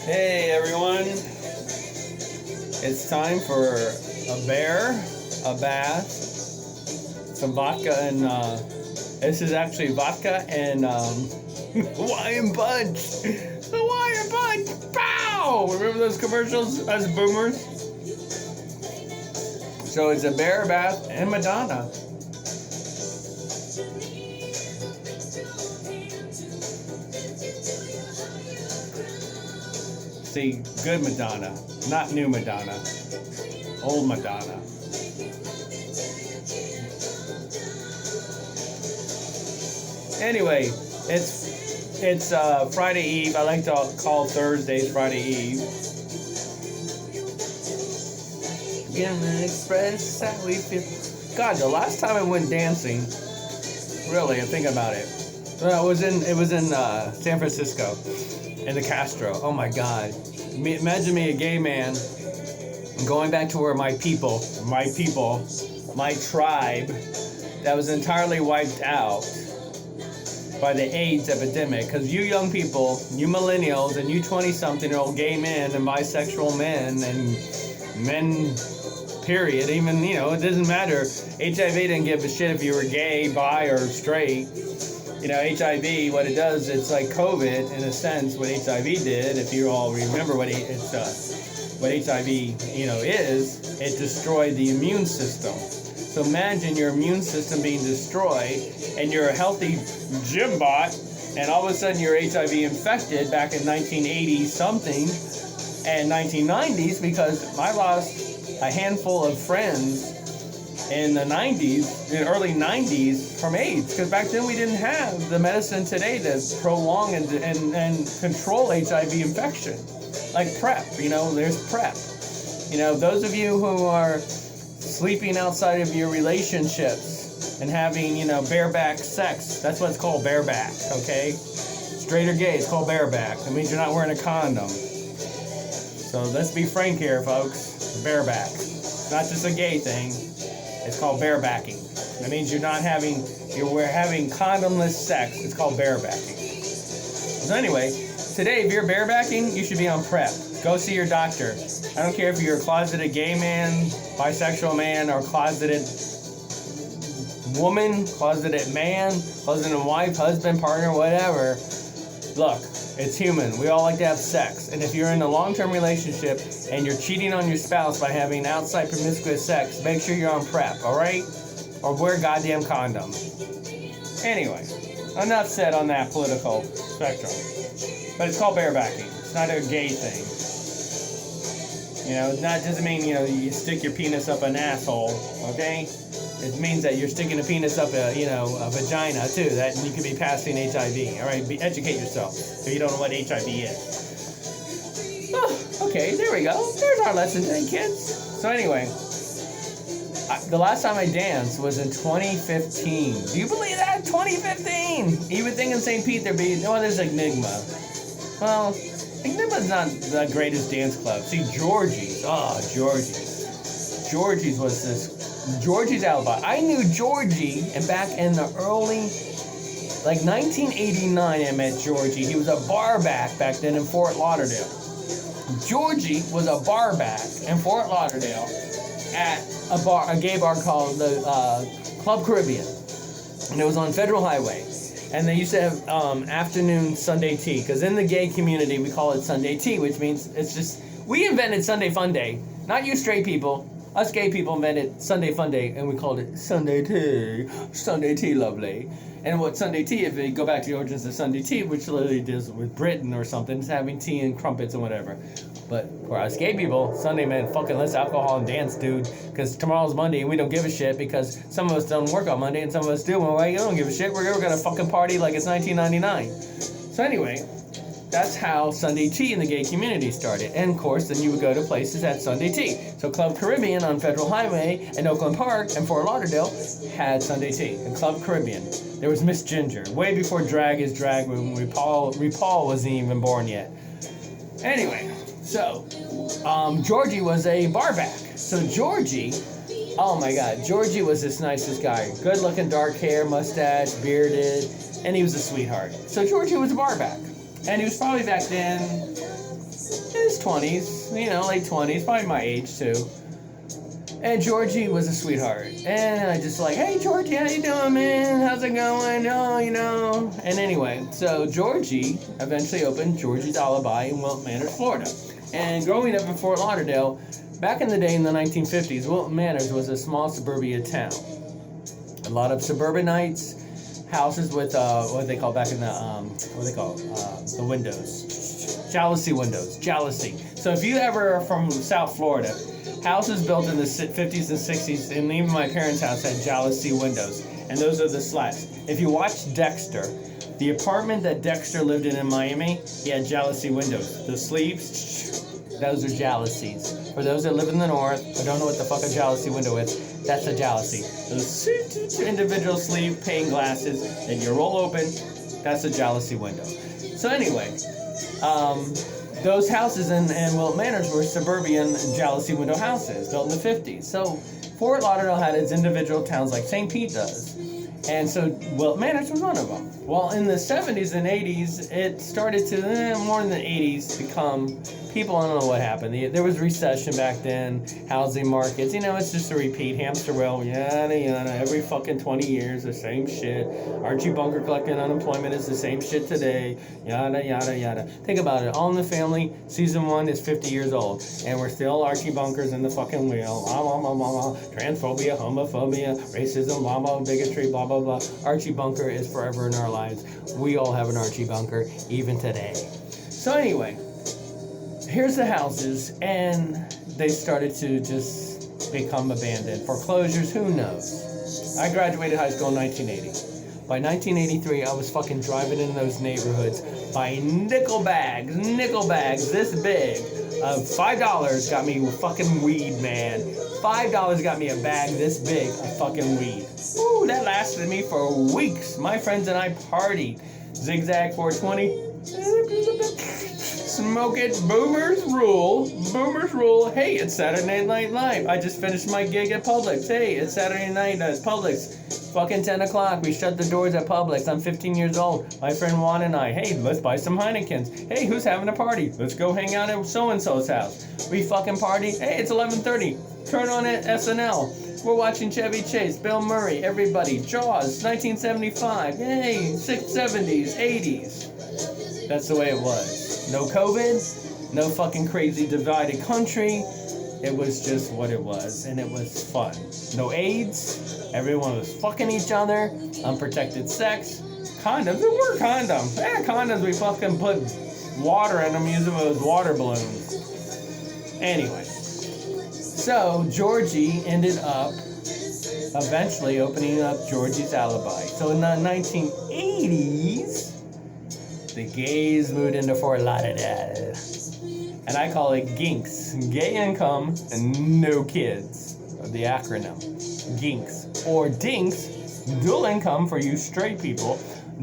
Hey everyone, it's time for a bear, a bath, some vodka, and this is actually vodka and Hawaiian Punch. Hawaiian Punch! Pow! Remember those commercials as boomers? So it's a bear, bath, and Madonna. See, good Madonna, not new Madonna, old Madonna. Anyway, it's Friday Eve. I like to call Thursdays Friday Eve. Gonna express how we feel. God, the last time I went dancing, really, I think about it. Well, it was in San Francisco, in the Castro. Oh my God! Imagine me, a gay man, going back to where my tribe, that was entirely wiped out by the AIDS epidemic. Because you young people, you millennials, and you 20-something-year-old gay men and bisexual men and men, period, even, it doesn't matter. HIV didn't give a shit if you were gay, bi, or straight. HIV, what it does, it's like COVID, in a sense, what HIV did. If you all remember what HIV, is, it destroyed the immune system. So imagine your immune system being destroyed, and you're a healthy gym bot, and all of a sudden you're HIV infected back in 1980-something and 1990s, because I lost a handful of friends in the 90s, in the early 90s, from AIDS, because back then we didn't have the medicine today to prolong and control HIV infection, like PrEP. There's PrEP. Those of you who are sleeping outside of your relationships and having, bareback sex, that's what it's called, bareback, okay? Straight or gay, it's called bareback. That means you're not wearing a condom. So let's be frank here, folks. Bareback. It's not just a gay thing. It's called barebacking. That means you're having condomless sex. It's called barebacking. So anyway, today, if you're barebacking, you should be on PrEP. Go see your doctor. I don't care if you're a closeted gay man, bisexual man, or closeted woman, closeted man, closeted wife, husband, partner, whatever. Look, it's human. We all like to have sex. And if you're in a long-term relationship and you're cheating on your spouse by having outside promiscuous sex, make sure you're on PrEP, all right? Or wear a goddamn condom. Anyway, enough said on that political spectrum. But it's called barebacking. It's not a gay thing. It doesn't mean, you stick your penis up an asshole, okay? It means that you're sticking a penis up a vagina, too. That you could be passing HIV. All right, educate yourself if you don't know what HIV is. Oh, okay, there we go. There's our lesson today, kids. So anyway, the last time I danced was in 2015. Do you believe that? 2015! You would think in St. Pete there'd be, there's Enigma. Well, Enigma's not the greatest dance club. See, Georgie's. Georgie's was this. Georgie's Alibi. I knew Georgie, and back in the early, 1989, I met Georgie. He was a barback back then in Fort Lauderdale. Georgie was a barback in Fort Lauderdale at a gay bar called the Club Caribbean, and it was on Federal Highway. And they used to have afternoon Sunday tea, because in the gay community we call it Sunday tea, which means we invented Sunday Fun Day, not you straight people. Us gay people invented Sunday Fun Day, and we called it Sunday Tea. Sunday Tea, lovely. And what Sunday Tea, if you go back to the origins of Sunday Tea, which literally deals with Britain or something, it's having tea and crumpets and whatever. But for us gay people, Sunday meant fucking less alcohol and dance, dude. Because tomorrow's Monday, and we don't give a shit, because some of us don't work on Monday, and some of us do. Well, you don't give a shit. We're going to fucking party like it's 1999. So anyway, that's how Sunday Tea in the gay community started. And of course, then you would go to places at Sunday Tea. So Club Caribbean on Federal Highway and Oakland Park and Fort Lauderdale had Sunday Tea. And Club Caribbean. There was Miss Ginger, way before drag is drag, when RuPaul wasn't even born yet. Anyway, so Georgie was a barback. So Georgie, oh my God, Georgie was this nicest guy. Good looking, dark hair, mustache, bearded, and he was a sweetheart. So Georgie was a barback. And he was probably back then in his 20s, late 20s, probably my age too. And Georgie was a sweetheart. And I just like, hey, Georgie, how you doing, man? How's it going? Oh. And anyway, so Georgie eventually opened Georgie's Alibi in Wilton Manors, Florida. And growing up in Fort Lauderdale, back in the day in the 1950s, Wilton Manors was a small suburbia town. A lot of suburbanites, houses with what they call back in the the windows, jalousie windows, jalousie. So if you ever are from South Florida, houses built in the 50s and 60s, and even my parents' house had jalousie windows, and those are the slats. If you watch Dexter, the apartment that Dexter lived in Miami, he had jalousie windows. The sleeves, those are jalousies. For those that live in the north, I don't know what the fuck a jalousie window is, that's a jalousie. Those individual sleeve pane glasses that you roll open, that's a jalousie window. So anyway, those houses in Wilton Manors were suburban jalousie window houses built in the 50s. So Fort Lauderdale had its individual towns like St. Pete does. And so Wilton Manors was one of them. Well, in the 70s and 80s, it started to, more in the 80s, become, people, I don't know what happened. There was recession back then, housing markets, it's just a repeat, hamster wheel, yada, yada, every fucking 20 years, the same shit. Archie Bunker collecting unemployment is the same shit today, yada, yada, yada. Think about it, All in the Family, season 1 is 50 years old, and we're still Archie Bunkers in the fucking wheel, blah, blah, blah, blah, blah. Transphobia, homophobia, racism, blah, blah, bigotry, blah, blah, blah. Archie Bunker is forever in our lives. We all have an Archie Bunker, even today. So anyway, here's the houses, and they started to just become abandoned. Foreclosures, who knows? I graduated high school in 1980. By 1983, I was fucking driving in those neighborhoods buying nickel bags this big. $5 got me fucking weed, man. $5 got me a bag this big of fucking weed. Ooh, that lasted me for weeks. My friends and I partied. Zigzag 420. Smoke it. Boomers rule. Boomers rule. Hey, it's Saturday Night Live. I just finished my gig at Publix. Hey, it's Saturday night at Publix. Fucking 10 o'clock. We shut the doors at Publix. I'm 15 years old. My friend Juan and I. Hey, let's buy some Heinekens. Hey, who's having a party? Let's go hang out at so-and-so's house. We fucking party. Hey, it's 11:30. Turn on it, SNL. We're watching Chevy Chase, Bill Murray, everybody. Jaws, 1975. Yay, 70s, 80s. That's the way it was. No COVID, no fucking crazy divided country. It was just what it was, and it was fun. No AIDS, everyone was fucking each other, unprotected sex, condoms, there were condoms. Yeah, condoms, we fucking put water in them, use them as water balloons. Anyway, so Georgie ended up eventually opening up Georgie's Alibi. So in the 1980s, the gays moved into Fort Lauderdale. And I call it GINKS, gay income and no kids, the acronym, GINKS. Or DINKS, dual income for you straight people,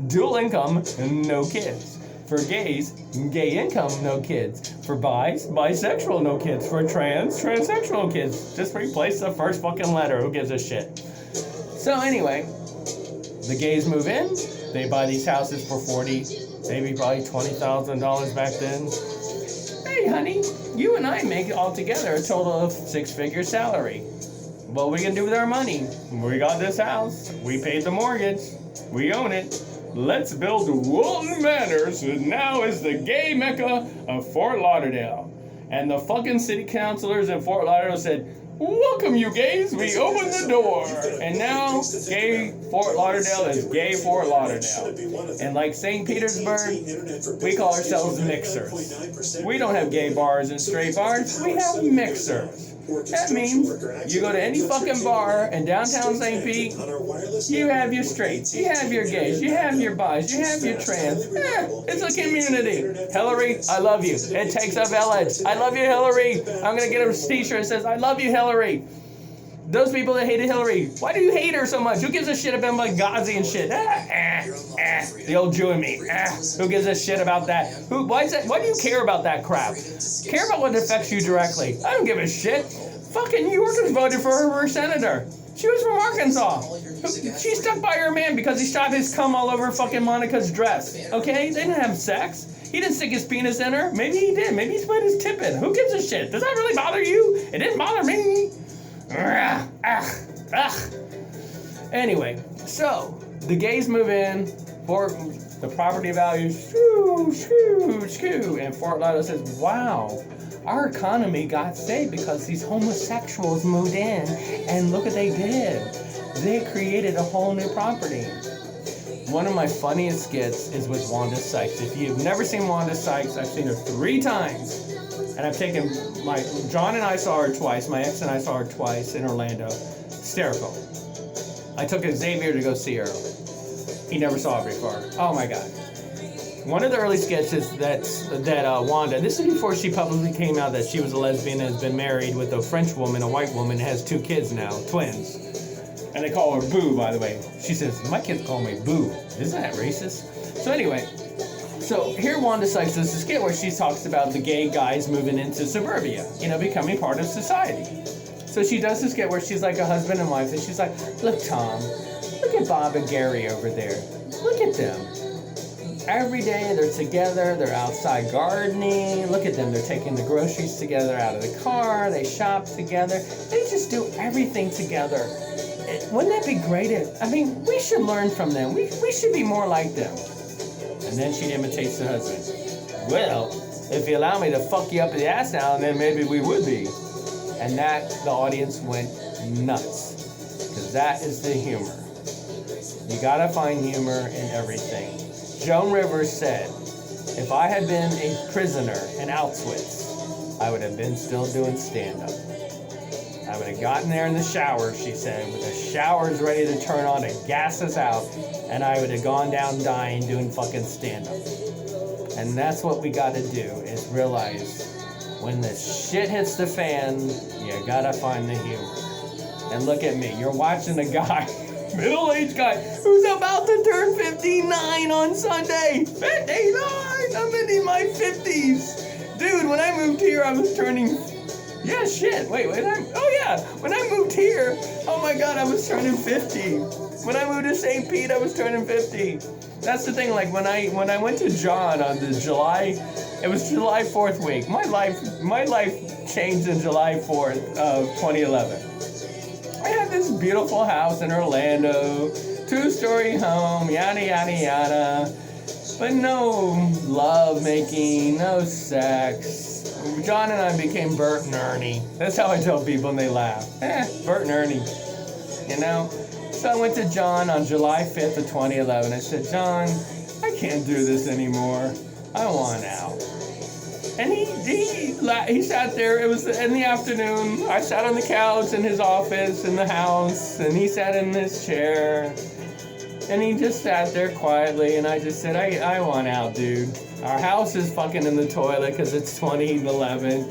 dual income and no kids. For gays, gay income, no kids. For bis, bisexual, no kids. For trans, transsexual, kids. Just replace the first fucking letter, who gives a shit? So anyway, the gays move in, they buy these houses for $40,000, maybe probably $20,000 back then. Hey honey, you and I make altogether a total of 6-figure salary. What are we gonna do with our money? We got this house, we paid the mortgage, we own it. Let's build Wilton Manors, who now is the gay mecca of Fort Lauderdale. And the fucking city councilors in Fort Lauderdale said, welcome you gays, we opened the door. And now, gay Fort Lauderdale is gay Fort Lauderdale. And like St. Petersburg, we call ourselves mixers. We don't have gay bars and straight bars, we have mixers. That means you go to any fucking bar in downtown St. Pete, you have your straights, you have your gays, you have your bis, you have your trans. It's a community. Hillary, I love you. It takes a village. I love you, Hillary. I'm going to get a t-shirt that says, I love you, Hillary. Those people that hated Hillary, why do you hate her so much? Who gives a shit about Benghazi and shit? The old Jew in me. Who gives a shit about that? Why do you care about that crap? Care about what affects you directly. I don't give a shit. Fucking New Yorkers voted for her for senator. She was from Arkansas. She stuck by her man because he shot his cum all over fucking Monica's dress. Okay? They didn't have sex. He didn't stick his penis in her. Maybe he did. Maybe he put his tip in. Who gives a shit? Does that really bother you? It didn't bother me. Anyway, so the gays move in. For the property values, and Fort Lauderdale says, wow, our economy got saved because these homosexuals moved in, and look what they did. They created a whole new property. One of my funniest skits is with Wanda Sykes. If you've never seen Wanda Sykes, I've seen her 3 times. And I've taken John and I saw her twice, my ex and I saw her twice in Orlando. Hysterical. I took Xavier to go see her. He never saw it before. Oh my God. One of the early sketches that Wanda, this is before she publicly came out that she was a lesbian and has been married with a French woman, a white woman, and has 2 kids now, twins. And they call her Boo, by the way. She says, my kids call me Boo. Isn't that racist? So anyway, so here Wanda Sykes does a skit where she talks about the gay guys moving into suburbia, becoming part of society. So she does this skit where she's like a husband and wife, and she's like, look, Tom, look at Bob and Gary over there. Look at them. Every day they're together, they're outside gardening. Look at them, they're taking the groceries together out of the car, they shop together. They just do everything together. Wouldn't that be great? We should learn from them. We should be more like them. And then she imitates the husband. Well, if you allow me to fuck you up the ass now, then maybe we would be. And the audience went nuts. Because that is the humor. You gotta find humor in everything. Joan Rivers said, if I had been a prisoner in Auschwitz, I would have been still doing stand-up. I would have gotten there in the shower, she said, with the showers ready to turn on to gas us out, and I would have gone down dying doing fucking stand-up. And that's what we gotta do, is realize when the shit hits the fan, you gotta find the humor. And look at me, you're watching a guy, middle-aged guy, who's about to turn 59 on Sunday. 59! I'm in my 50s. Dude, when I moved here, I was turning... Yeah, shit. Wait. When I moved here, oh my God, I was turning 50. When I moved to St. Pete, I was turning 50. That's the thing. Like when I went to John on it was July 4th week. My life changed in July 4th of 2011. I had this beautiful house in Orlando, 2-story home, yada yada yada, but no love making, no sex. John and I became Bert and Ernie. That's how I tell people and they laugh. Bert and Ernie, So I went to John on July 5th of 2011. I said, John, I can't do this anymore. I want out. And he sat there. It was in the afternoon. I sat on the couch in his office in the house, and he sat in his chair. And he just sat there quietly, and I just said, I want out, dude. Our house is fucking in the toilet because it's 2011.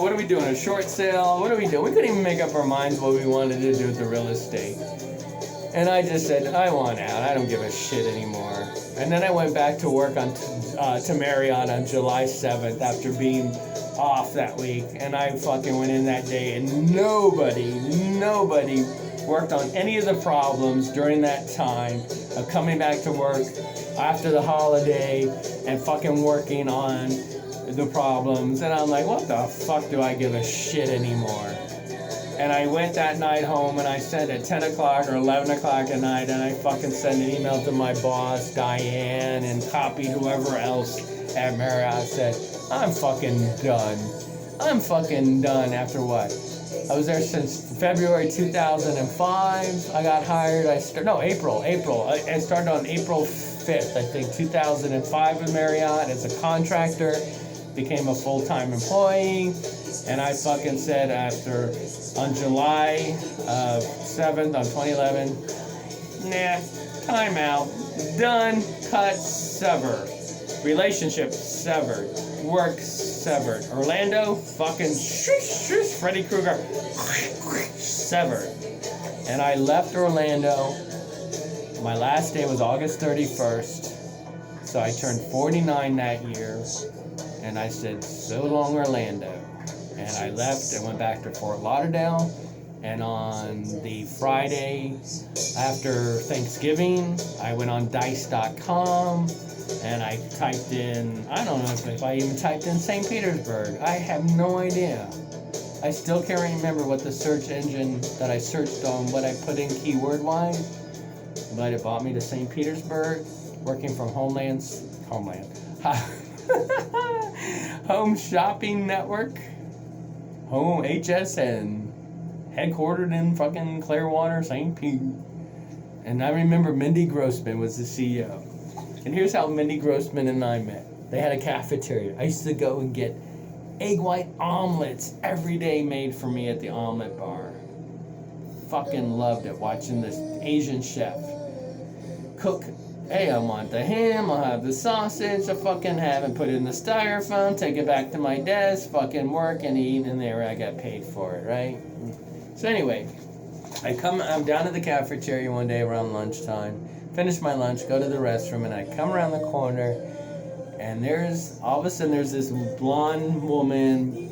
What are we doing, a short sale? What are we doing? We couldn't even make up our minds what we wanted to do with the real estate. And I just said, I want out. I don't give a shit anymore. And then I went back to work to Marriott on July 7th after being off that week. And I fucking went in that day, and nobody worked on any of the problems during that time of coming back to work after the holiday and fucking working on the problems. And I'm like, what the fuck do I give a shit anymore? And I went that night home, and I sent at 10 o'clock or 11 o'clock at night, and I fucking sent an email to my boss, Diane, and copied whoever else at Marriott. I said, I'm fucking done. I'm fucking done after what? I was there since February 2005. I got hired. April. I started on April 5th, I think, 2005 with Marriott as a contractor. Became a full-time employee. And I fucking said on July 7th, on 2011, time out. Done, cut, sever. Relationship severed. Work severed. Orlando, fucking Freddy Krueger, severed. And I left Orlando. My last day was August 31st. So I turned 49 that year. And I said, so long, Orlando. And I left and went back to Fort Lauderdale. And on the Friday after Thanksgiving, I went on Dice.com And I typed in, I don't know if I even typed in St. Petersburg. I have no idea. I still can't remember what the search engine that I searched on, what I put in keyword-wise. But it brought me to St. Petersburg, working from Homeland, Home Shopping Network, Home HSN, headquartered in fucking Clearwater, St. Pete. And I remember Mindy Grossman was the CEO. And here's how Mindy Grossman and I met. They had a cafeteria. I used to go and get egg white omelets every day made for me at the omelet bar. Fucking loved it, watching this Asian chef cook. Hey, I want the ham, I'll have the sausage, I fucking have it, put it in the styrofoam, take it back to my desk, fucking work and eat, and there I got paid for it, right? So anyway, I'm down at the cafeteria one day around lunchtime, finish my lunch, go to the restroom, and I come around the corner, and all of a sudden there's this blonde woman,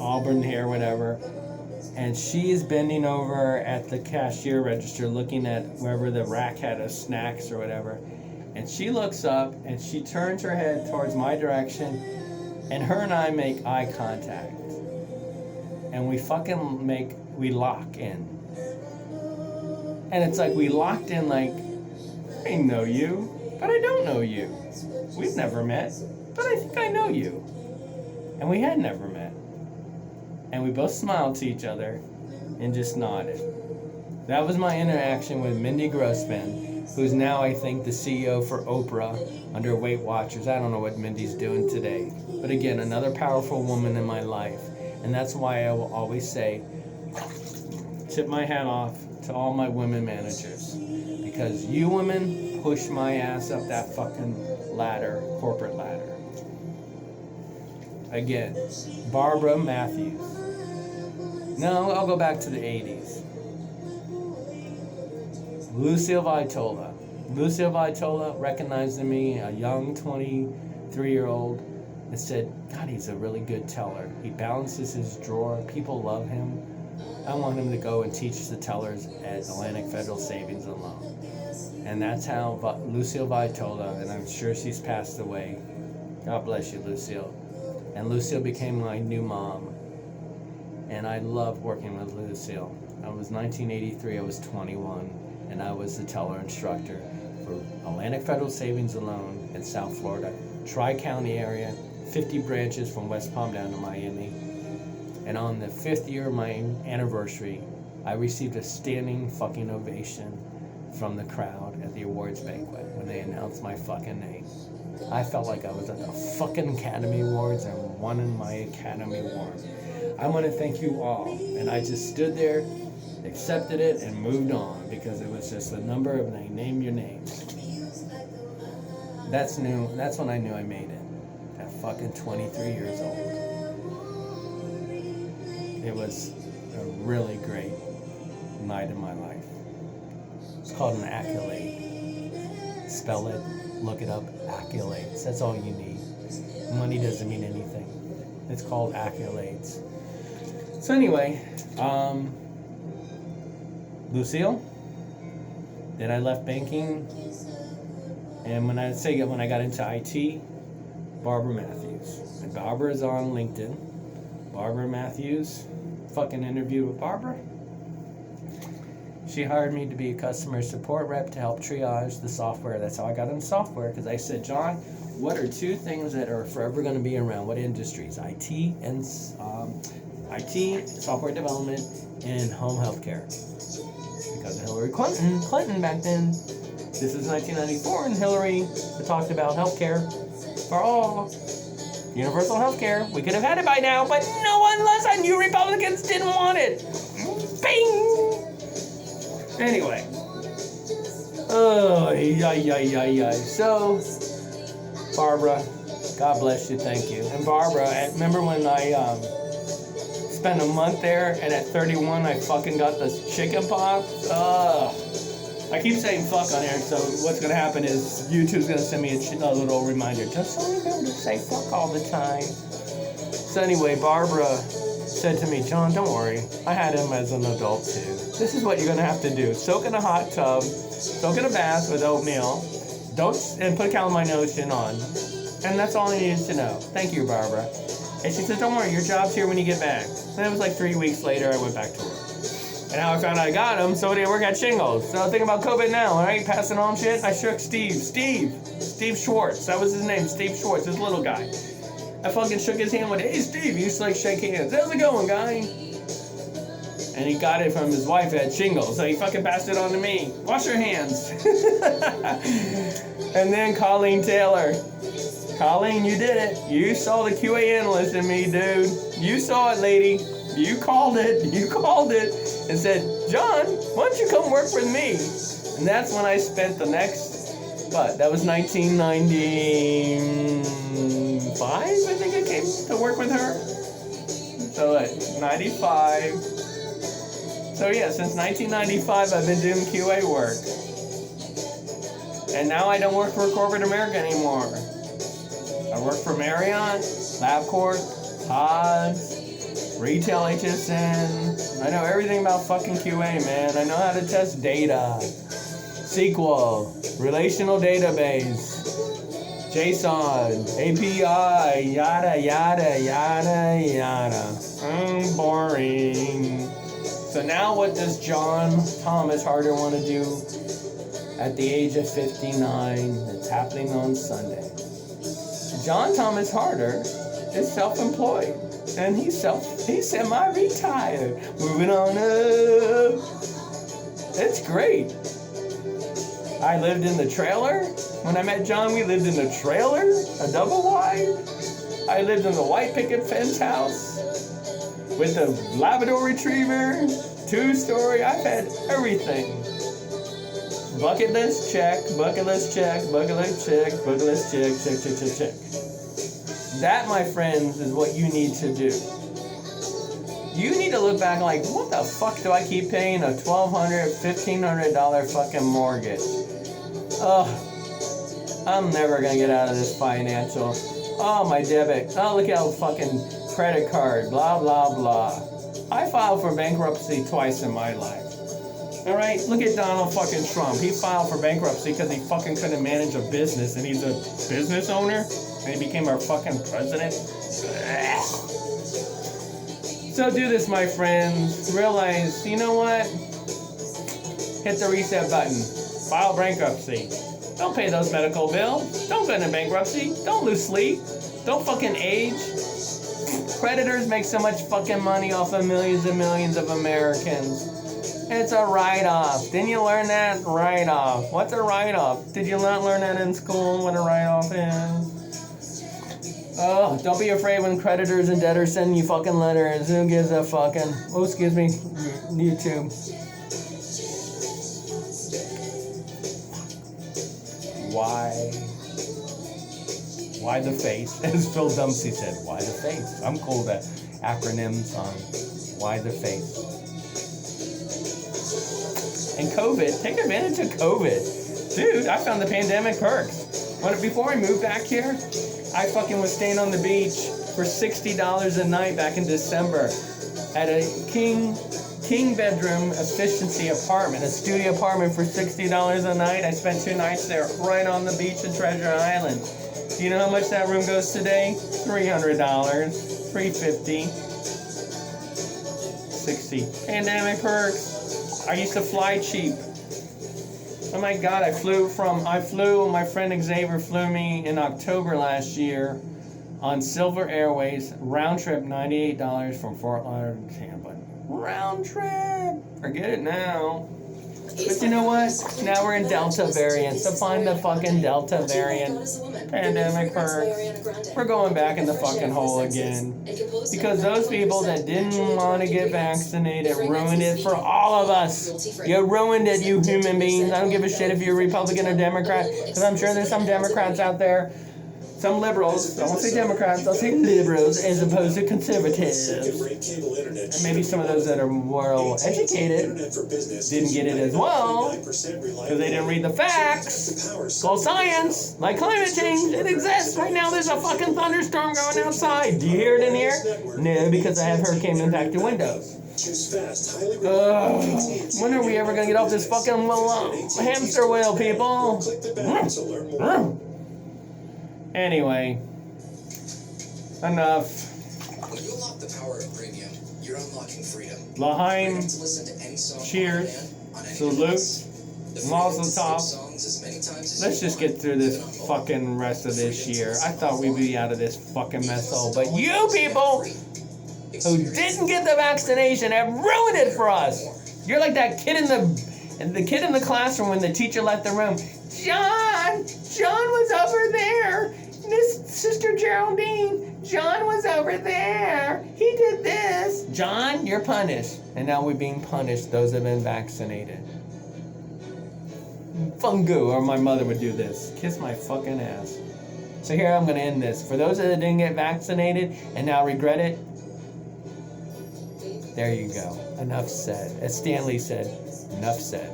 auburn hair, whatever, and she is bending over at the cashier register looking at wherever the rack had of snacks or whatever. And she looks up and she turns her head towards my direction, and her and I make eye contact. And we lock in. And it's like we locked in like, I know you, but I don't know you. We've never met, but I think I know you. And we had never met. And we both smiled to each other and just nodded. That was my interaction with Mindy Grossman, who's now, I think, the CEO for Oprah under Weight Watchers. I don't know what Mindy's doing today. But again, another powerful woman in my life. And that's why I will always say, tip my hat off to all my women managers. Because you women push my ass up that fucking ladder, corporate ladder. Again, Barbara Matthews. No, I'll go back to the 80s. Lucille Vitola. Lucille Vitola recognized in me, a young 23-year-old, and said, God, he's a really good teller. He balances his drawer. People love him. I want him to go and teach the tellers at Atlantic Federal Savings and Loan. And that's how Lucille Vitola, and I'm sure she's passed away. God bless you, Lucille. And Lucille became my new mom. And I loved working with Lucille. I was 1983, I was 21, and I was the teller instructor for Atlantic Federal Savings and Loan in South Florida, Tri-County area, 50 branches from West Palm down to Miami. And on the 5th year of my anniversary, I received a standing fucking ovation from the crowd at the awards banquet when they announced my fucking name. I felt like I was at the fucking Academy Awards and won my Academy Award. I want to thank you all. And I just stood there, accepted it, and moved on because it was just a number of they name your names. That's new. That's when I knew I made it. At fucking 23 years old. It was a really great night in my life. It's called an accolade. Spell it, look it up, accolades. That's all you need. Money doesn't mean anything. It's called accolades. So anyway, Lucille, then I left banking, and when I got into IT, Barbara Matthews. And Barbara is on LinkedIn. Barbara Matthews, fucking interview with Barbara. She hired me to be a customer support rep to help triage the software. That's how I got into software, because I said, John, what are two things that are forever going to be around? What industries? IT and software development, and home healthcare. Because of Hillary Clinton back then. This is 1994, and Hillary talked about healthcare for all. Universal healthcare. We could have had it by now, but no one unless you Republicans didn't want it. Bing! Anyway. Oh, yeah. So, Barbara, God bless you, thank you. And Barbara, remember when I spent a month there, and at 31 I fucking got this chicken pox? I keep saying fuck on here, so what's going to happen is YouTube's going to send me a little reminder. Just so remember to say fuck all the time. So anyway, Barbara said to me, John, don't worry. I had him as an adult too. This is what you're going to have to do. Soak in a hot tub, soak in a bath with oatmeal, and put calamine on. And that's all I needed to know. Thank you, Barbara. And she said, don't worry, your job's here when you get back. And it was like 3 weeks later, I went back to work. And how I found out I got him, so did I work at Shingles. So think about COVID now, right? Passing on shit. I shook Steve Schwartz. That was his name, Steve Schwartz, this little guy. I fucking shook his hand with, hey, Steve. He used to like shake hands. How's it going, guy? And he got it from his wife at Shingles, so he fucking passed it on to me. Wash your hands. And then Colleen Taylor. Colleen, you did it. You saw the QA analyst in me, dude. You saw it, lady. You called it. You called it. And said, John, why don't you come work with me? And that's when I spent the next, that was 1995, I think I came to work with her. So 95. So yeah, since 1995, I've been doing QA work. And now I don't work for corporate America anymore. I work for Marriott, LabCorp, Hodge, Retail HSN. I know everything about fucking QA, man. I know how to test data. SQL, relational database, JSON, API, yada, yada, yada, yada. Boring. So now what does John Thomas Harder want to do at the age of 59? It's happening on Sunday. John Thomas Harder is self-employed. And he's semi-retired. Moving on up. It's great. I lived in the trailer. When I met John, we lived in the trailer, a double wide. I lived in the white picket fence house with a Labrador Retriever, 2-story. I've had everything. Bucket list check, bucket list check, bucket list check, bucket list check, check, check, check, check. That, my friends, is what you need to do. You need to look back like, what the fuck do I keep paying a $1,200, $1,500 fucking mortgage? Ugh, I'm never gonna get out of this financial. Oh, my debit. Oh, look at fucking credit card. Blah, blah, blah. I filed for bankruptcy twice in my life. Alright, look at Donald fucking Trump. He filed for bankruptcy because he fucking couldn't manage a business, and he's a business owner, and he became our fucking president. So do this, my friends. Realize, you know what? Hit the reset button. File bankruptcy. Don't pay those medical bills. Don't go into bankruptcy. Don't lose sleep. Don't fucking age. Creditors make so much fucking money off of millions and millions of Americans. It's a write-off. Didn't you learn that? Write-off. What's a write-off? Did you not learn that in school, what a write-off is? Oh, don't be afraid when creditors and debtors send you fucking letters. Who gives a fucking... Oh, excuse me. YouTube. Why the face? As Phil Dempsey said, why the face? I'm cool with that acronyms on why the face. And COVID, take advantage of COVID. Dude, I found the pandemic perks. Before I moved back here, I fucking was staying on the beach for $60 a night back in December at a king bedroom efficiency apartment, a studio apartment for $60 a night. I spent 2 nights there right on the beach at Treasure Island. Do you know how much that room goes today? $300, $350, $60. Pandemic perks. I used to fly cheap. Oh my God, my friend Xavier flew me in October last year on Silver Airways, round trip $98 from Fort Lauderdale to Tampa. Round trip! Forget it now. But you know what? Now we're in Delta variant, so find the fucking Delta variant. Pandemic perks. We're going back in the fucking hole again. Because those people that didn't want to get vaccinated ruined it for all of us. You ruined it, you human beings. I don't give a shit if you're Republican or Democrat, because I'm sure there's some Democrats out there some liberals, I won't say Democrats, I'll say liberals as opposed to conservatives. And maybe some of those that are more educated didn't get it as well because they didn't read the facts. It's called science, like climate change. It exists. Right now there's a fucking thunderstorm going outside. Do you hear it in here? No, because I have hurricane impacted windows. When are we ever going to get off this fucking hamster wheel, people? Anyway, enough. When you unlock the power of premium, you're unlocking freedom. L'chaim, cheers, salute, mazel tov. Let's just get through this fucking rest of this year. I thought we'd be out of this fucking mess hole, but you people who didn't get the vaccination have ruined it for us. You're like that kid in the classroom when the teacher left the room. John was over there. Miss Sister Geraldine, John was over there. He did this. John, you're punished. And now we're being punished, those that have been vaccinated. Fungu, or my mother would do this. Kiss my fucking ass. So here I'm going to end this. For those that didn't get vaccinated and now regret it, there you go. Enough said. As Stanley said, enough said.